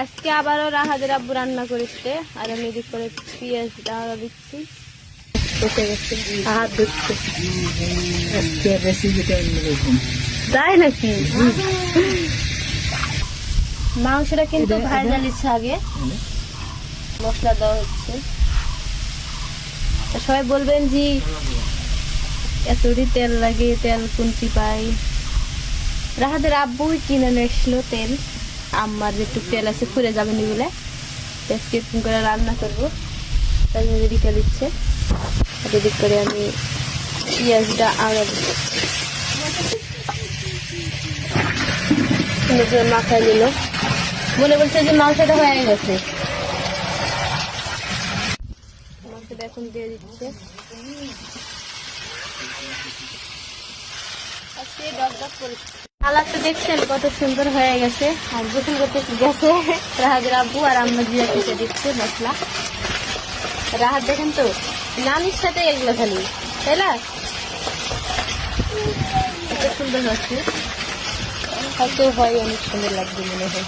আজকে আবারও রাহাদের আব্বু রান্না করেছে আর আমি এদিক করে পেঁয়াজ ডালা দিচ্ছি। হাত ধুচ্ছে তাই নাকি? মাংসটা কিন্তু ভাজা নিচ্ছে আগে, মশলা দেওয়া হচ্ছে। সবাই বলবেন যে এতটি তেল লাগে, তেল কুন্তি পাই। রাহাদের আব্বুই কিনে নিয়েছিল তেল, আমার একটু তেল আছে ফুরে যাবে নি বলে আজকে এরকম করে রান্না করবো, তাই জন্য রেডি করে দিচ্ছে। এদিক করে আমি পেঁয়াজটা আগে মাখায় নিল, মনে বলছে যে মাংসটা হয়ে গেছে। মাংসটা এখন দিয়ে দিচ্ছে। কালারটা দেখছেন কত সুন্দর হয়ে গেছে। আর গোসল করতে গেছে রাহাদের আব্বু, আর আমরা জিরা কেটে দিচ্ছে মশলা। রাহাত দেখেন তো নানির সাথে এগুলো খালি, তাই না? কত সুন্দর হচ্ছে, হয়তো হয় অনেক সুন্দর লাগবে মনে হয়।